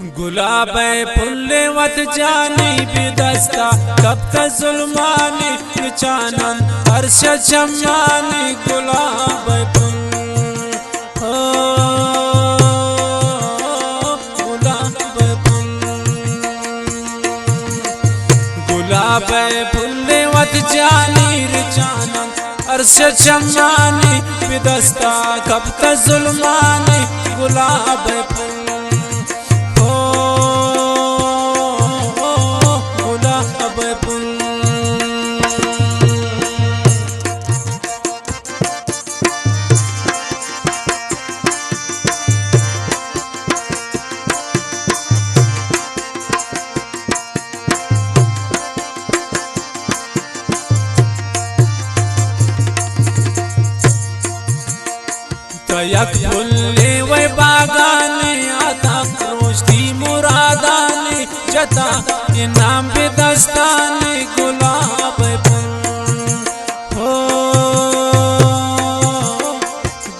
गुलाब फुल्ले वत जानी बिदस्ता कब तक जुल्मानी चानन अर्श चमानी गुलाब फुल गुलाब फुल गुलाब फुल्ले वत जानी चानन अर्श चमानी बिदस्ता कब तक जुल्मानी गुलाब फुल यक फुल्ले वे बागाने आता रोशनी मुरादाने जता इनाम पे दस्ताने गुलाब फुल हो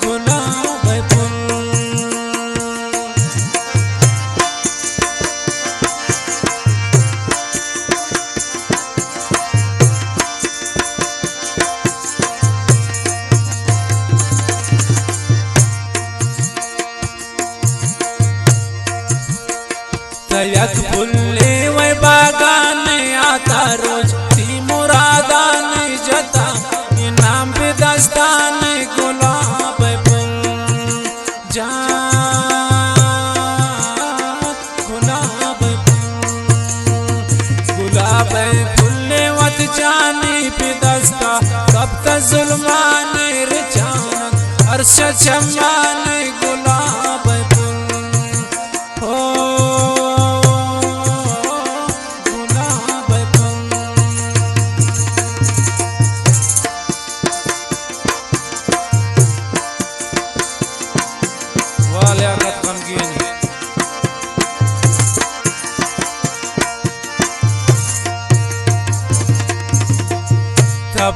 गुलाब फुल यक फुल्ले वे बागाने आता रोज ती मुरादाने जता इनाम पे दस्ताने गुलाब फुल जा गुलाब फुल गुलाब फुल्ले वत जाने पे दस्ता कब तक जुल्माने रिचानक अर्श चमाने गुलाब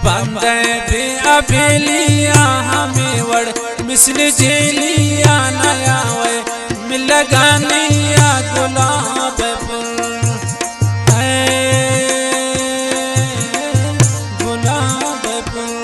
बंदे भी अबेलिया हमें वड़ मिसल जेलिया नया वे मिल लगानिया गुलाब फुल गुलाब फुल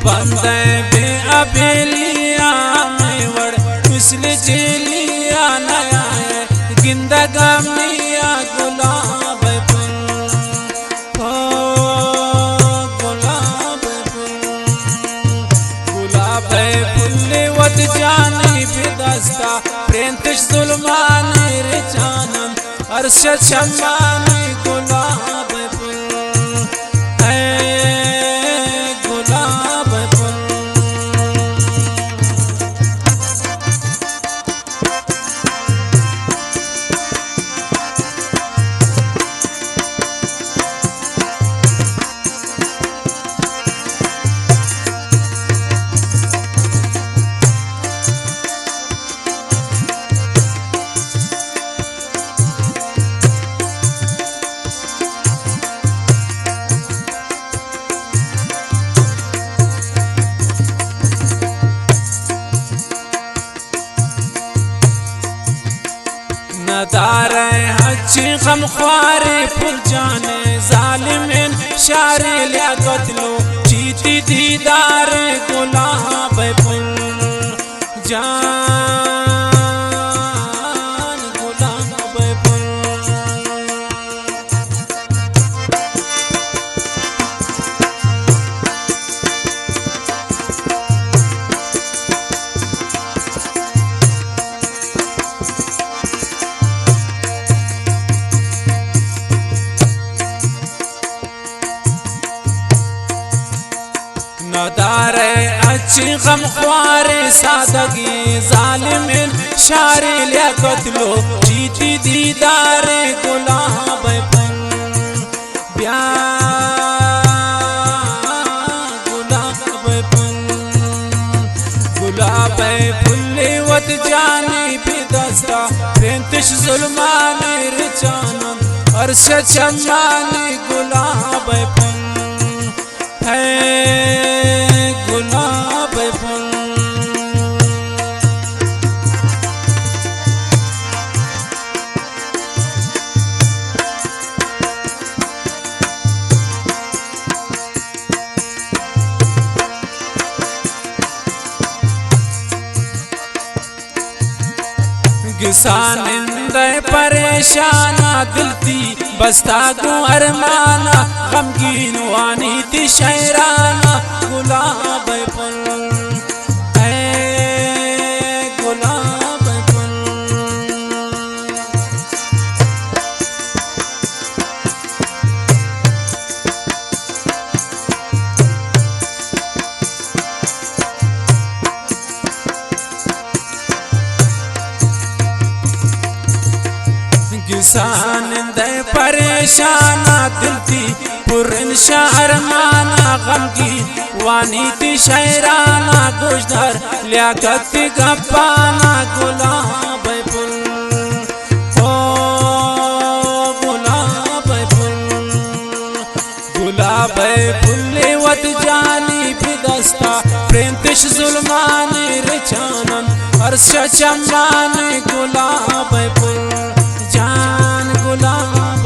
बंदे बे अबेलिया में वड़ मिसल जेलिया नया है गिंदा गामिया गुलाब फुल गुलाब फुल गुलाब फुल्ले वत जानी बिदस्ता प्रेंतश जुल्मानी रे चानन अर्श चमानी गुलाब फुल नदारे अच्छी गम ख्वारे फुल जाने जालिमिन शारे लिया कतलो चीती दीदार गुलाब फुल जान गुलाब फुल नदारे अच्छी गम ख्वारे सादगी जालिमिन शारे लिया कतलो जीती दीदार गुलाब फुल गुलाब फुल गुलाब गुलाब फुल्ली वत जानी भी दस्ता प्रेंतिश जुल्मानी रिचानन अर्श चम्मानी गुलाब फुल है गुलाब फुल गिसानिंदे परेशाना दिल थी बस्ता गो अरमाना गमगीन वानी थी शहराना गुलाब फुल है गुलाब फुल गिसानिंदे परेशाना दिल थी पुरनशा अरमाना गमगीन वानी थी शहराना गुजर लियाकत गप्पाना गुलाब फुल ओ गुलाब फुल गुलाब फुल्ली वत जानी भी दस्ता प्रेंतिश जुल्मानी रिचानन अर्श चम्मानी गुलाब फुल जान गुलाब